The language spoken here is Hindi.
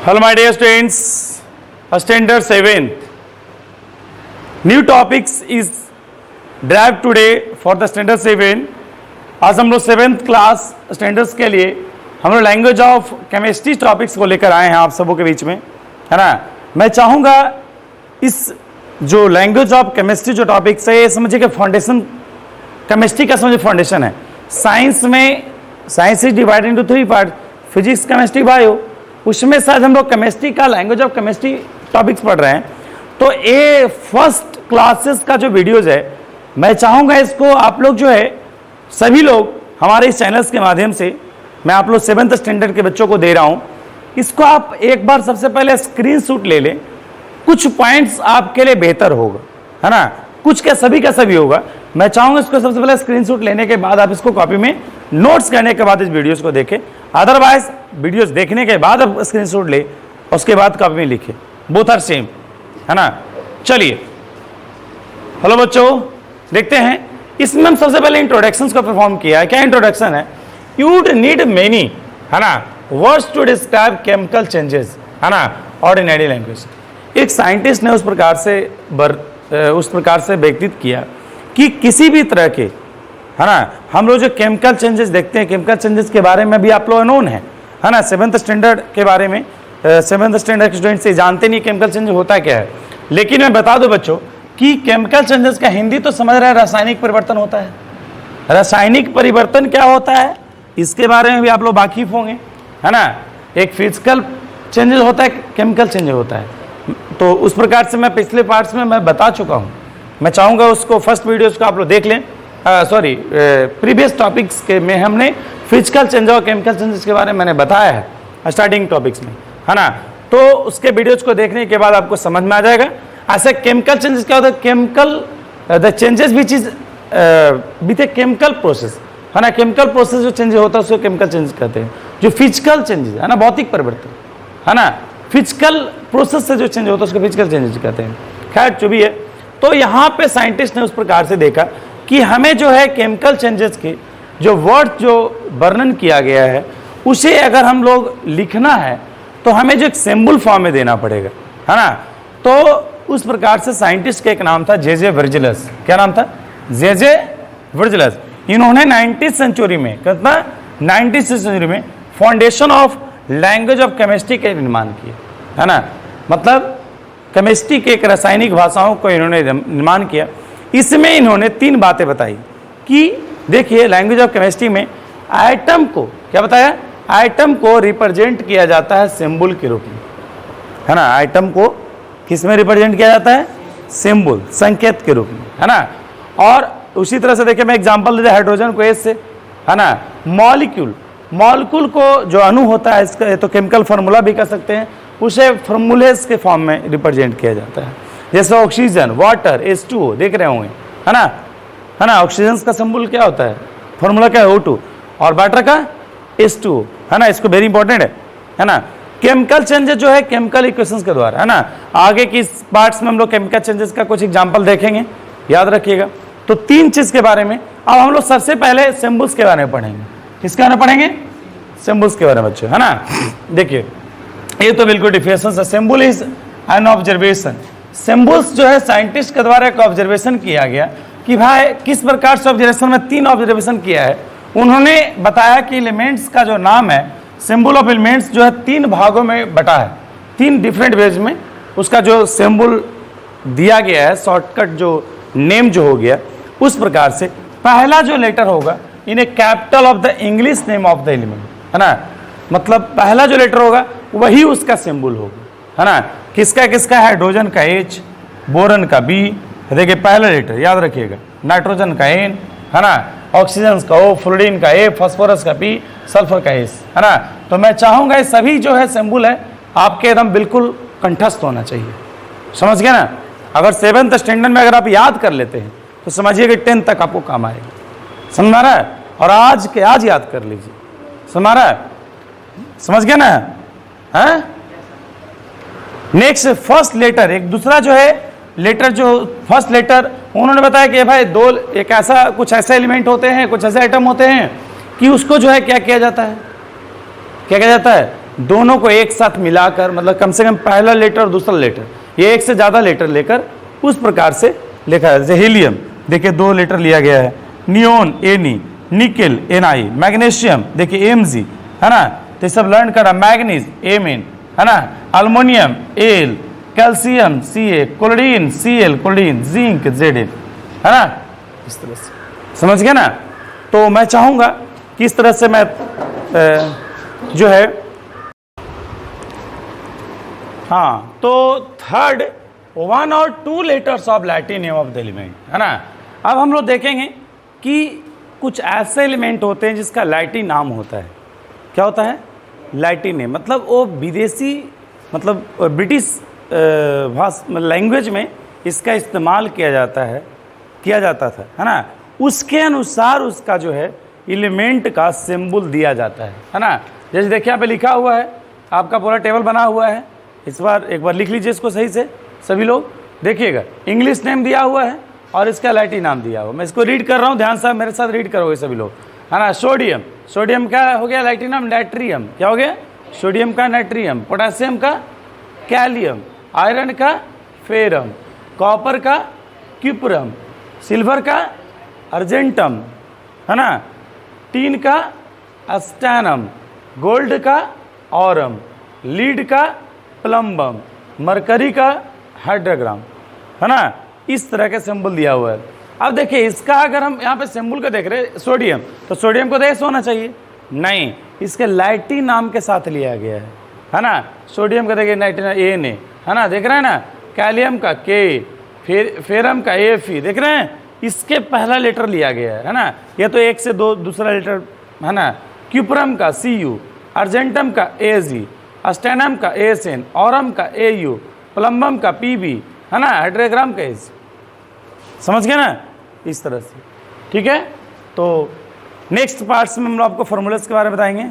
Hello my dear students, standard 7th. New topics is derived today for the standard 7. आज हम लोग 7th क्लास स्टैंडर्ड्स के लिए हम लोग लैंग्वेज ऑफ केमिस्ट्री टॉपिक्स को लेकर आए हैं आप सबों के बीच में, है ना। मैं चाहूँगा इस जो लैंग्वेज ऑफ केमिस्ट्री जो टॉपिक्स है ये समझिए कि फाउंडेशन केमिस्ट्री का समझिए फाउंडेशन है। साइंस में science is divided into 3 part, physics chemistry bio, उसमें शायद हम लोग केमिस्ट्री का लैंग्वेज ऑफ केमिस्ट्री टॉपिक्स पढ़ रहे हैं। तो ये फर्स्ट क्लासेस का जो वीडियोज़ है मैं चाहूँगा इसको आप लोग जो है सभी लोग हमारे इस चैनल्स के माध्यम से मैं आप लोग 7th स्टैंडर्ड के बच्चों को दे रहा हूँ। इसको आप एक बार सबसे पहले स्क्रीनशॉट ले लें, कुछ पॉइंट्स आपके लिए बेहतर होगा, है ना। कुछ क्या सभी का सभी होगा। मैं चाहूँगा इसको सबसे पहले स्क्रीनशॉट लेने के बाद आप इसको कॉपी में नोट्स करने के बाद इस वीडियोज़ को देखें। अदरवाइज वीडियोज़ देखने के बाद आप स्क्रीनशॉट ले उसके बाद कॉपी में लिखें, बोथ आर सेम, है ना। चलिए हेलो बच्चों, देखते हैं। इसमें हम सबसे पहले इंट्रोडक्शंस को परफॉर्म किया है। क्या इंट्रोडक्शन है? यूड नीड मेनी, है ना, words to describe chemical changes, है ना, ऑर्डिनरी लैंग्वेज। एक साइंटिस्ट ने उस प्रकार से व्यक्तित्व किया कि किसी भी तरह के, है ना, हम लोग जो केमिकल चेंजेस देखते हैं, केमिकल चेंजेस के बारे में भी आप लोग नोन है ना। 7th स्टैंडर्ड के बारे में 7th स्टैंडर्ड के स्टूडेंट से जानते नहीं केमिकल चेंज होता क्या है, लेकिन मैं बता दूं बच्चों कि केमिकल चेंजेस का हिंदी तो समझ रहे हैं, रासायनिक परिवर्तन होता है। रासायनिक परिवर्तन क्या होता है इसके बारे में भी आप लोग वाकिफ होंगे, है ना। एक फिजिकल चेंजेस होता है, केमिकल चेंज होता है। तो उस प्रकार से मैं पिछले पार्ट्स में मैं बता चुका हूँ। मैं चाहूँगा उसको फर्स्ट वीडियोज़ को आप लोग देख लें। प्रीवियस टॉपिक्स के में हमने फिजिकल चेंज और केमिकल चेंजेस के बारे में मैंने बताया है स्टार्टिंग टॉपिक्स में, है ना। तो उसके वीडियोज़ को देखने के बाद आपको समझ में आ जाएगा। ऐसे केमिकल चेंजेस क्या होता है? Chemical the changes which is with a chemical process, है ना। केमिकल प्रोसेस जो चेंज होता है उसको केमिकल चेंजेस कहते हैं। जो फिजिकल चेंजेस है ना, भौतिक परिवर्तन, है ना, फिजिकल प्रोसेस से जो चेंज होता है उसको फिजिकल चेंजेस कहते हैं। खैर जो भी है, तो यहाँ पे साइंटिस्ट ने उस प्रकार से देखा कि हमें जो है केमिकल चेंजेस के जो वर्ड जो वर्णन किया गया है उसे अगर हम लोग लिखना है तो हमें जो एक सिंबल फॉर्म में देना पड़ेगा, है ना। तो उस प्रकार से साइंटिस्ट का एक नाम था जे वर्जिलस। क्या नाम था? जे वर्जिलस। इन्होंने 19th सेंचुरी में, कितना 19th सेंचुरी में foundation of language of chemistry के निर्माण किया, है ना। मतलब केमिस्ट्री के एक रासायनिक भाषाओं को इन्होंने निर्माण किया। इसमें इन्होंने 3 बातें बताई कि देखिए लैंग्वेज ऑफ केमिस्ट्री में आइटम को क्या बताया? आइटम को रिप्रेजेंट किया जाता है सिंबल के रूप में, है ना। आइटम को किस में रिप्रेजेंट किया जाता है? सिंबल, संकेत के रूप में, है ना। और उसी तरह से देखिए मैं एग्जांपल दे हाइड्रोजन को एस से, है ना। मॉलिक्यूल, मॉलिक्यूल को जो अणु होता है इसका तो केमिकल फार्मूला भी कह सकते हैं, उसे फार्मूलेस के फॉर्म में रिप्रेजेंट किया जाता है। जैसे ऑक्सीजन, वाटर, H2O देख रहे होंगे, है ना, है ना। ऑक्सीजन का सिंबल क्या होता है? फार्मूला क्या है? O2। और वाटर का H2O, है ना। इसको वेरी इंपॉर्टेंट है ना। केमिकल चेंजेस जो है केमिकल इक्वेशंस के द्वारा, है ना। आगे की पार्ट्स में हम लोग केमिकल चेंजेस का कुछ एग्जांपल देखेंगे, याद रखिएगा। तो 3 चीज के बारे में अब हम लोग सबसे पहले सिंबल्स के बारे में पढ़ेंगे। किसके बारे में पढ़ेंगे? सिंबल्स के बारे में बच्चों, है ना। देखिए ये तो बिल्कुल डिफिनेशन है। Symbol is an observation. Symbols जो है साइंटिस्ट के द्वारा एक ऑब्जर्वेशन किया गया कि भाई किस प्रकार से ऑब्जर्वेशन में 3 ऑब्जर्वेशन किया है। उन्होंने बताया कि एलिमेंट्स का जो नाम है, सिंबल ऑफ एलिमेंट्स जो है 3 भागों में बटा है, 3 डिफरेंट वेज में उसका जो सिंबल दिया गया है, शॉर्टकट जो नेम जो हो गया उस प्रकार से। पहला जो लेटर होगा in a capital of the English name of the element, है ना। मतलब पहला जो लेटर होगा वही उसका सिंबल होगा, है ना। किसका किसका? हाइड्रोजन का H, बोरन का B, देखिए पहला लेटर याद रखिएगा। नाइट्रोजन का N, है ना। ऑक्सीजन का O, फ्लोरीन का A, फास्फोरस का P, सल्फर का S, है ना। तो मैं चाहूँगा ये सभी जो है सिंबल है आपके एकदम बिल्कुल कंठस्थ होना चाहिए, समझ गए ना। अगर 7th स्टैंडर्ड में अगर आप याद कर लेते हैं तो समझिए कि 10th तक आपको काम आएगा, समझ रहा है। और आज के आज याद कर लीजिए, समझ रहा है, समझ गया ना, है। नेक्स्ट फर्स्ट लेटर, एक दूसरा जो है लेटर, जो फर्स्ट लेटर उन्होंने बताया कि भाई एक ऐसा कुछ ऐसे एलिमेंट होते हैं, कुछ ऐसे आइटम होते हैं कि उसको जो है क्या किया जाता है, क्या किया जाता है? दोनों को एक साथ मिलाकर, मतलब कम से कम पहला लेटर और दूसरा लेटर, ये एक से ज़्यादा लेटर लेकर उस प्रकार से लिखा है। जैसे हीलियम, देखिए 2 लेटर लिया गया है, neon N E, nickel N I, magnesium देखिए एमजी, है ना, तो ये सब लर्न करा, मैग्नीज एमएन, है ना, aluminium L, calcium C chlorine C L chlorine, zinc Z, है ना, इस तरह से समझ गया ना। तो मैं चाहूँगा कि इस तरह से मैं जो है, हाँ, तो थर्ड 1 और 2 letters of Latin name of the element, है ना। अब हम लोग देखेंगे कि कुछ ऐसे एलिमेंट होते हैं जिसका लैटिन नाम होता है। क्या होता है? लैटिन नेम, मतलब वो विदेशी, मतलब ब्रिटिश लैंग्वेज में इसका इस्तेमाल किया जाता था, है ना। उसके अनुसार उसका जो है एलिमेंट का सिंबल दिया जाता है ना। जैसे देखिए यहाँ पे लिखा हुआ है, आपका पूरा टेबल बना हुआ है। इस बार एक बार लिख लीजिए इसको सही से सभी लोग, देखिएगा इंग्लिश नेम दिया हुआ है और इसका लैटिन नाम दिया हुआ। मैं इसको रीड कर रहा हूँ, ध्यान से मेरे साथ रीड करोगे सभी लोग, है ना। सोडियम, सोडियम का हो गया लैटिन नाम नाइट्रियम, क्या हो गया? सोडियम का नाइट्रियम। पोटेशियम का कैलियम, आयरन का फेरम, कॉपर का क्यूपरम, सिल्वर का अर्जेंटम, है ना, टीन का अस्टैनम, गोल्ड का ऑरम, लीड का प्लम्बम, मरकरी का हाइड्रोग्राम, है ना। इस तरह के सिंबल दिया हुआ है। अब देखिए इसका अगर हम यहाँ पे सिंबल का देख रहे हैं सोडियम, तो सोडियम को देश होना चाहिए, नहीं, इसके लैटिन नाम के साथ लिया गया है ना। सोडियम का देखिए लैटिन ए ने, है ना, देख रहे हैं ना। कैलियम का के, फेरम का एफी, देख रहे हैं, इसके पहला लेटर लिया गया है ना। ये तो 1 से 2 दूसरा लेटर, है ना। क्यूपरम का CU, अर्जेंटम का AG, अस्टेनम का ASN, ऑरम का AU, प्लम्बम का PB, है ना, हाइड्रोग्राम का एज। समझ गए ना, इस तरह से, ठीक है। तो नेक्स्ट पार्ट्स में हम लोग आपको फॉर्मूलाज के बारे में बताएंगे।